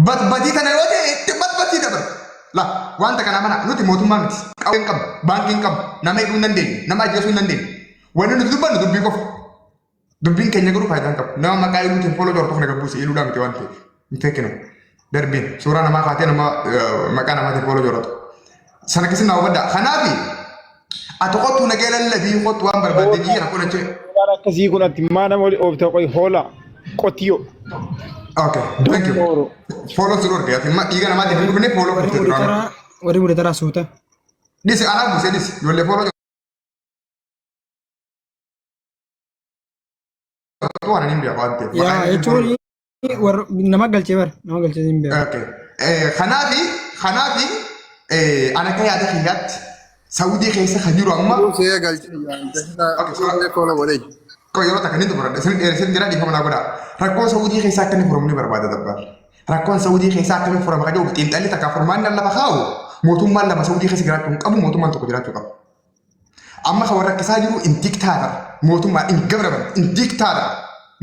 Badii kana yoo ta'e itti badii dabar. La wanta kana mana nuti mootummaa miti. Qawween qabna, baankiin qabna, nama hidhuu hin dandeenye, nama ajjeesuu hin dandeenye. Wanni nuti dubbannu dubbii qofa. Dubbiin keenya garuu faayidaa hin qabu. Nama maqaa iluutiin fooloo jortu kana gabbuuse iluudhaan miti waan ta'eef. Hin fekkinu. Darbiin suuraa namaa kaatee nama maqaa namaatiin fooloo joratu. Sana keessatti na hubaddaa. Kanaafi ati qottuu nagee lallabii qottu waan barbaadde jijjiira kun achi. Waan akkasii kun ati maa nama oofte qoy hoola qotiyyoo. Okay, thank you. Follow through order. Ati ma dhiiga namaatiin hin dhufne follow through. Warri bude taraa suuta. Disi anaa buusee disi ijoollee follow jortu waan hin beeku waan ta'eef. Yaa jechuun nama galchee bara nama galchee hin beeku. Okay. Kanaafi ana akka yaada kiyyaatti Saawudii keessa kan jiru amma. Buusee galchee yaa'in follow godhee. Kau yeroo takka ni xumuradha. Isin jira dhiifama naa godhaa. Rakkoon Saawudii keessaa akka inni furamu ni barbaada dabbaar. Rakkoon Saawudii keessaa akka inni furamu kan jiru xiinxalli takka furmaan lafa kaa'u mootummaan lama Saawudii keessa jiraachuu hin qabu mootummaan tokko jiraachuu qaba. Amma kan warra rakkisaa jiru in diktaadha. Mootummaa in gabraban in diktaadha.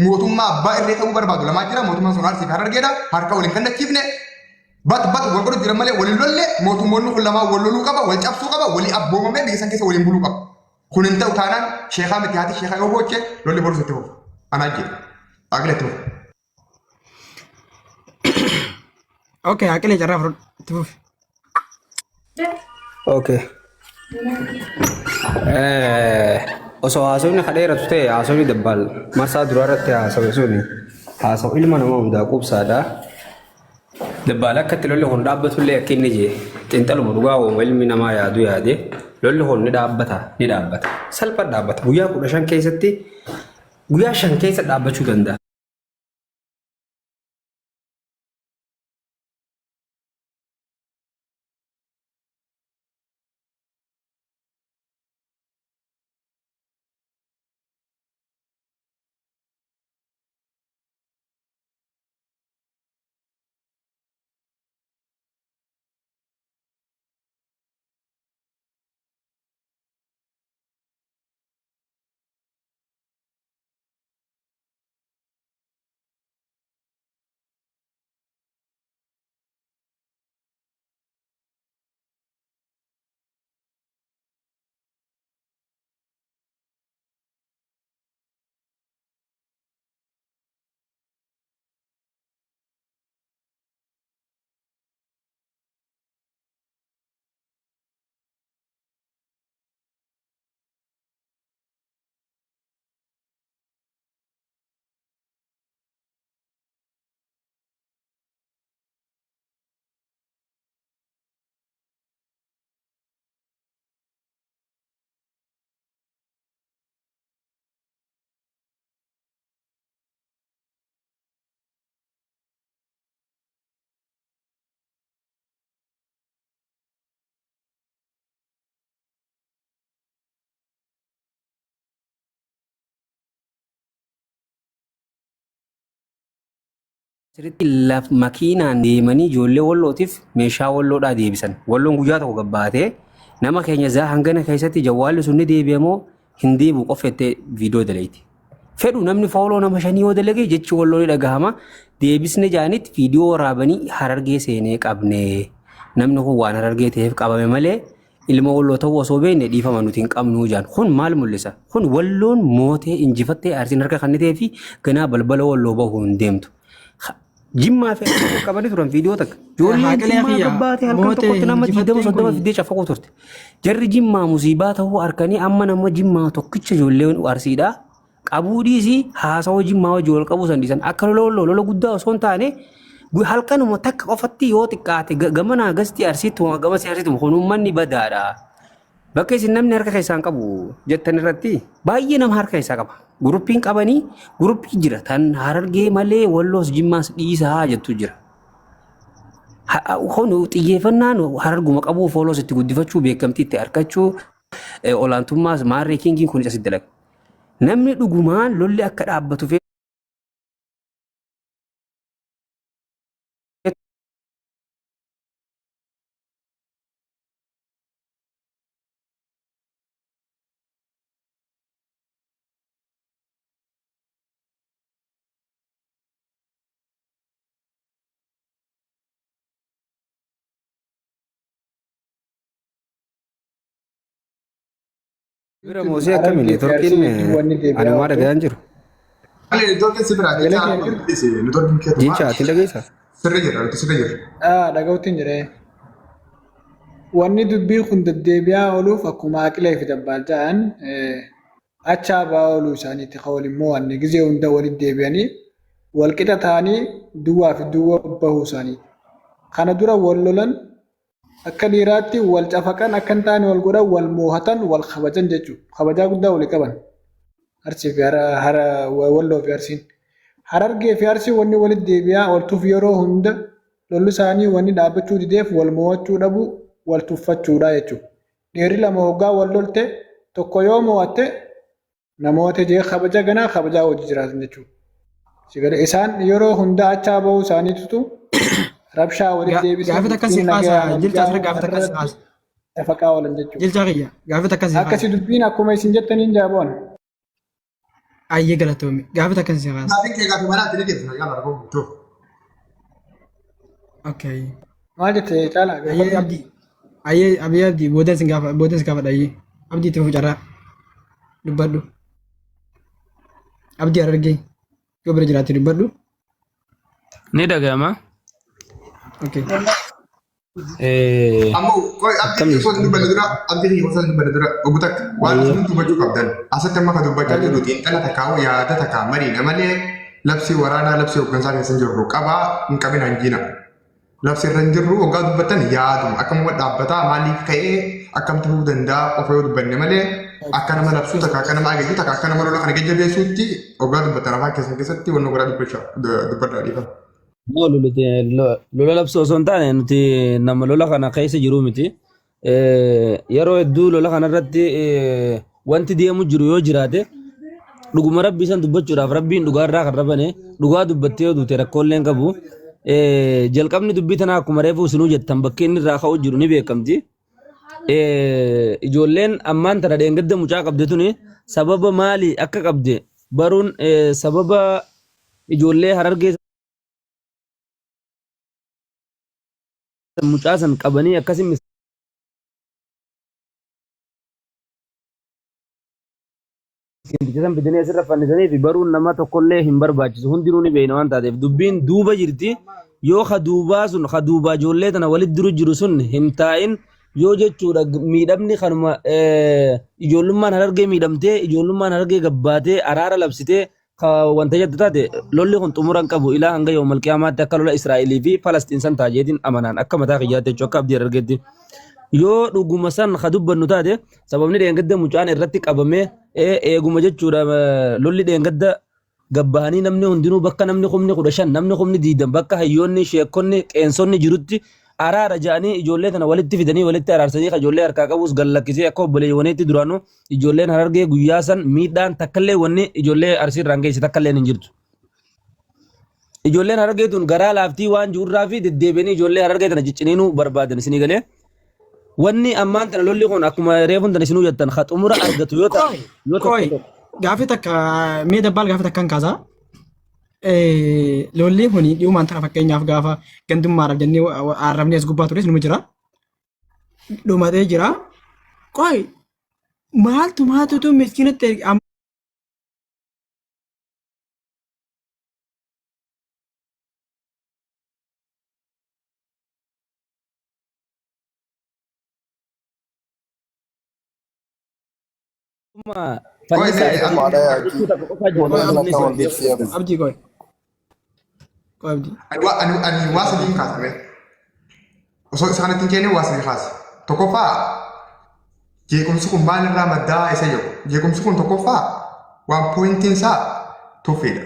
Mootummaa abbaa irree ta'uu barbaadu lamaa jira mootummaan sun arsii fi harargeedha harka waliin kan dachiifne. Bat wal godhu jira malee waliin lolle mootummoonni kun lamaa wal loluu qaba wal cabsuu qaba walii abboomamee biyya san keessa waliin buluu qaba. Kun hin ta'u taanaan sheekaa miti haati sheekaa yoo booche lolli borus itti fufu. Anaa jedhe. Aqila itti fufu. Okay, aqilee carraa fudhu itti fufi. Okay. Osoo haasofni kadheeratu ta'e haasofni dabbal marsaa duraa irratti haasawe suni haasawu ilma namaa hundaa quubsaadha. Dabbal akka itti lolli kun dhaabbatullee akka inni jee xiinxaluma dhugaa uuma ilmi namaa yaadu yaade lolli kun ni dhaabbata. Salphaa dhaabbata. Guyyaa 15 keessatti guyyaa 5 keessa dhaabbachuu danda'a. Sirriitti makiinaan deemanii ijoollee wallootiif meeshaa walloodhaa deebisan. Walloon guyyaa tokko gabbaatee nama keenya zaa hangana keessatti jawwaalli sun ni deebi'amoo hin deebi'u qofettee viidiyoo daleeti. Fedhu namni fooloo nama 5 yoo dalage jechi walloo ni dhagahama. Deebisne jaanitti viidiyoo waraabanii harargee seenee qabne. Namni kun waan harargee ta'eef qabame malee ilma walloo ta'uu osoo beekne dhiifama nuti hin qabnu jaan. Kun maal mul'isa? Kun walloon mootee injifattee aarsiin harka kan ta'ee fi ganaa balbala walloo bahuu hin deemtu. Jimmaa fi qabanii turan viidiyoo takka. Ijoolleen jimmaa gabbaatee halkan tokkotti nama 20 fidee cafaquu turte. Jarri jimmaa musiibaa ta'uu harkanii amma nama jimmaa tokkicha ijoolleen arsiidhaa. Qabuu dhiisii haasawaa jimmaa wajji wal qabuu san dhiisan akka lola guddaa osoo hin taane halkanuma takka qofatti yoo xiqqaate gamanaa gasti arsiitti gama siyaasitti kun uummanni badaadha. Bakka isin namni harka keessaan qabu jettan irratti baay'ee nama harka keessaa qaba. Guruppiin qabanii guruppii jira tan harargee malee walloos jimmaas dhiisaa jettu jira. Kun xiyyeeffannaan hararguma qabuu fooloos itti guddifachuu beekamtii itti argachuu olaantummaas maarree kiingiin kun asitti dalaga. Namni dhugumaan lolli akka dhaabbatu Bira moosii akkamiin neetworkiin anumaa dhaga'an jiru. Malee neetworkiin si biraa neetworkiin keetu Jecha ati dhageessaa? sirri jira sirri jira. Dhaga'uutiin jedhee. Wanni dubbii kun deddeebi'aa ooluuf akkuma aqilee fi dabbaal ta'an achaa ba'aa ooluu isaaniitti ka walimmoo wanni gizee hunda walitti deebi'anii walqixa ta'anii duwwaa fi duwwaa bahuu isaanii. Kana dura wal lolan akka dhiiraatti wal cafaqan akka hin taane wal godhan wal moohatan wal kabajan jechuudha. Kabajaa guddaa walii qaban. Arsii fi walloo fi arsiin. Harargee fi arsii wanni walitti deebi'aa ooltuuf yeroo hunda lolli isaanii wanni dhaabbachuu dideef wal moo'achuu dhabu wal tuffachuudha jechuudha. Dhiirri lama hoggaa wal lolte tokko yoo moo'atte namoota jee kabaja ganaa kabajaa hojii jiraatan jechuudha. Isaan yeroo hunda achaa bahuu isaaniitu rabshaa walitti deebisee gaafata akkasii kaasa jilcha asirra gaafata akkasii kaasa. Faqaa oolan jechuudha. Jilcha kiyya gaafata akkasii kaasa. Akkasii dubbiin akkuma isin jettaniin jaaboon. Ayyee galatoomii gaafata akkasii kaasa. Saafin kee gaafa manaa ati ni deemsa yaala argamu tu. Okay. Maal jettee caalaa? Ayyee abdii. Ayyee abdii booda sin gaafa dhayyee. Abdii itti fuucarraa. Dubbadhu. Abdii Harargee. Yoo bira jiraate dubbadhu. Ni dhaga'ama. Okay. Ammoo abdii osoo dubbanne dura abdii osoo dubbanne dura obbo Takka waan sun dubbachuu qabdan asitti amma ka dubbachaa jirru xiinxala takkaa yaada takkaa mariidha malee labsii waraanaa labsii hooggansaa keessa hin jirru qabaa hin qabin hanjina. Labsii irra hin jirru hoggaa dubbattan yaaduma akkam dhaabbataa maaliif ka'ee akkamtu ta'uu danda'a qofa yoo dubbanne malee akka nama labsuu takka akka nama ageeju takka akka nama lola kana jajjabeessuutti hoggaa dubbattan afaan keessatti wanna goraa dubbadhaa dhiifama. Lola labsuu osoo hin taane nuti nama lola kana keessa jiru miti. Yeroo hedduu lola kanarratti wanti deemu jiru yoo jiraate dhuguma rabbii san dubbachuudhaaf rabbiin dhugaarraa kan rabane dhugaa dubbattee yoo duute rakkoolee hin qabu. Jalqabni dubbii tanaa akkuma reefuu isinuu jettan bakki inni irraa ka'uu jiru ni beekamti. Ijoolleen ammaan tana dheengadda mucaa qabde tuni sababa maalii akka qabde baruun sababa ijoollee Harargee mucaa san qabanii akkasiin miskiinticha san fidanii asirra fannisanii fi baruun nama tokkollee hin barbaachisu hundinuu ni beekna waan taateef dubbiin duuba jirti yoo ka duubaa sun ka duubaa ijoollee tana walitti duru jiru sun hin taa'in yoo jechuudha miidhamni kanuma ijoollummaan Harargee miidhamtee ijoollummaan Harargee gabbaatee araara labsitee wanta jettu taate lolli kun xumuran qabu ilaa hanga yoo malqiyaamaatti akka lola Israa'elii fi Falastiin san taajeetiin amanaan akka mataa kiyyaatti jechuu akka abdii Harargeetti. Yoo dhuguma san ka dubbannu taate sababni dheengadda mucaan irratti qabamee eeguma jechuudha lolli dheengadda gabbahanii namni hundinuu bakka namni kumni 15 namni kumni 20 bakka hayyoonni sheekonni qeensonni jirutti araara ja'anii ijoollee tana walitti fidanii walitti araarsanii ka ijoollee harkaa qabus gallakkisee akka obboleewwaniitti duraanuu ijoolleen Harargee guyyaa san miidhaan takkallee wanni ijoollee arsiirraan geesse takkallee hin jirtu. Ijoolleen Harargee tun garaa laaftii waan jiruurraa fi deddeebianii ijoollee Harargee tana cicciniinuu barbaadan isinii galee. Wanni ammaan tana lolli kun akkuma reefuun tana isinuu jettan ka xumura argatu yoo ta'u. Gaafii takka mee dabbaal gaafii takkaan kaasaa. Lolli kun dhiumaan tana fakkeenyaaf gaafa gandummaadhaaf jennee arrabni as gubbaa tures numa jira. Dhumatee jira. Qoy maaltu miskiinatti abdii qoy. Ani waa sadiin kaasame. Osoo isaanitti hin kenne waa sadii kaase. Tokkoffaa jeequmsi kun maalirraa maddaa isa jiru. Jeequmsi kun tokkoffaa waan poointiin isaa tuffiidha.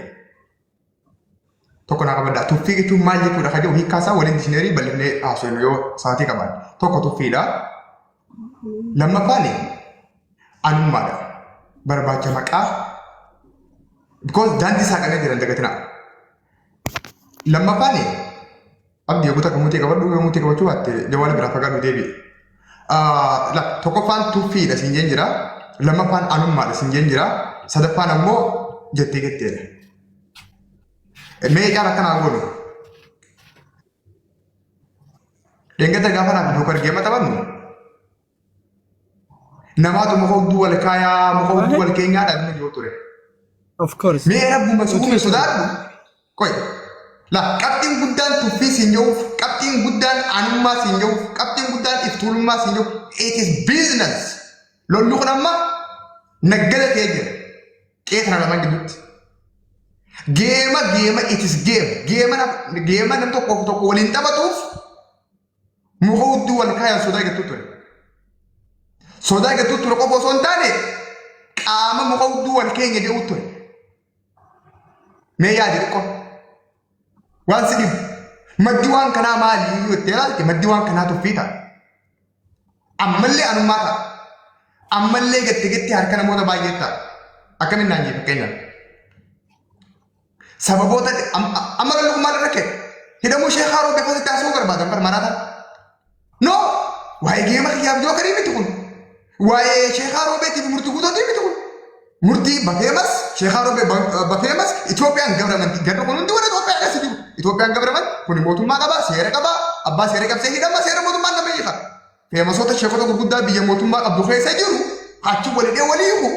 Tokko naa qabaddaa. Tuffii jechuun maal jechuudha kan jedhu hiikkaasaa waliin dishineerii bal'ifnee haasofnu yoo sa'aatii qaban. Tokko tuffiidha. Lammaffaan anummaadha. Barbaacha maqaa. Because daandii isaa qabee jiran dagatinaa. Lammaffaan abdii yoo takka muutii qabadhu yoo muutii qabachuu baatte jawaala biraa fagaadhu deebi'e. Tokkoffaan tuffiidha siin jeen jira. Lammaffaan anummaadha siin jeen jira. Sadaffaan ammoo jettee getteedha. Mee caala akkanaa goonu. Dheengadda gaafa naaf iddoo argee maxxabannu. Namaatu muka hudduu wal kaayaa muka hudduu wal keenyaa dhabni jiru ture. Of course. Mee rabbuma suume sodaadhu. Koy. La qabxiin guddaan tuffii siin jiruuf, qabxiin guddaan aanummaa siin jiruuf, qabxiin guddaan iftuulummaa siin jiruuf. It is business. Lolli kun amma naggala ta'ee jira. Qeetana lamaan gidduutti. Geema it is game. Geema nam tokko waliin taphatuuf muka hudduu wal kaayaa sodaa eeggattu ture. Sodaa eeggattu ture qofa osoo hin taane qaama muka hudduu wal keenya jedhu ture. Mee yaadi xiqqoo. Waan si dhibu. Maddi waan kanaa maali yoo itti ilaalte maddi waan kanaa tuffii ta'a. Ammallee anummaa ta'a. Ammallee gatte harka namoota baay'ee ta'a. Akkamiin naan jee fakkeenyaaf. Sababoota amma lolli maal irra kee hidhamuu Sheekh Haaroo beeksisa taasisuu barbaadan barmaanaata. No! Waa'ee geema kiyyaaf yoo karii miti kun. Waa'ee Sheekh Haaroo beetiif murtii guutuutii miti kun. Murtii bafeemas Sheekh Haaroo bafeemas Itoophiyaan gabramanti garuu kun hundi warra Itoophiyaa keessa jiru. Itoophiyaan gabraman kun mootummaa qabaa seera qabaa abbaa seera qabsee hidhama seera mootummaan nama hiika. Feemasoota sheekota gurguddaa biyya mootummaa qabdu keessa jiru achi walidhee walii hiiku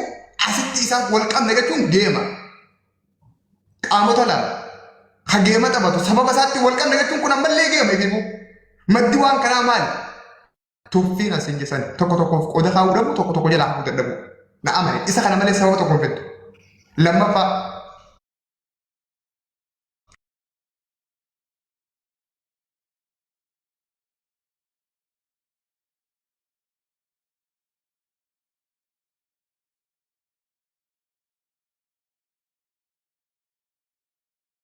asitti isaan wal qabne jechuun geema. Qaamota lama ha geema taphatu sababa isaatti wal qabne jechuun kun ammallee geema eegibu. Maddi waan kanaa maali? Tuffiin asin jesan tokkoof qooda kaa'uu dhabu tokko jalaa hafuu dadhabu. Na amane isa kana malee sababa tokkoon fedhu. Lammaffaa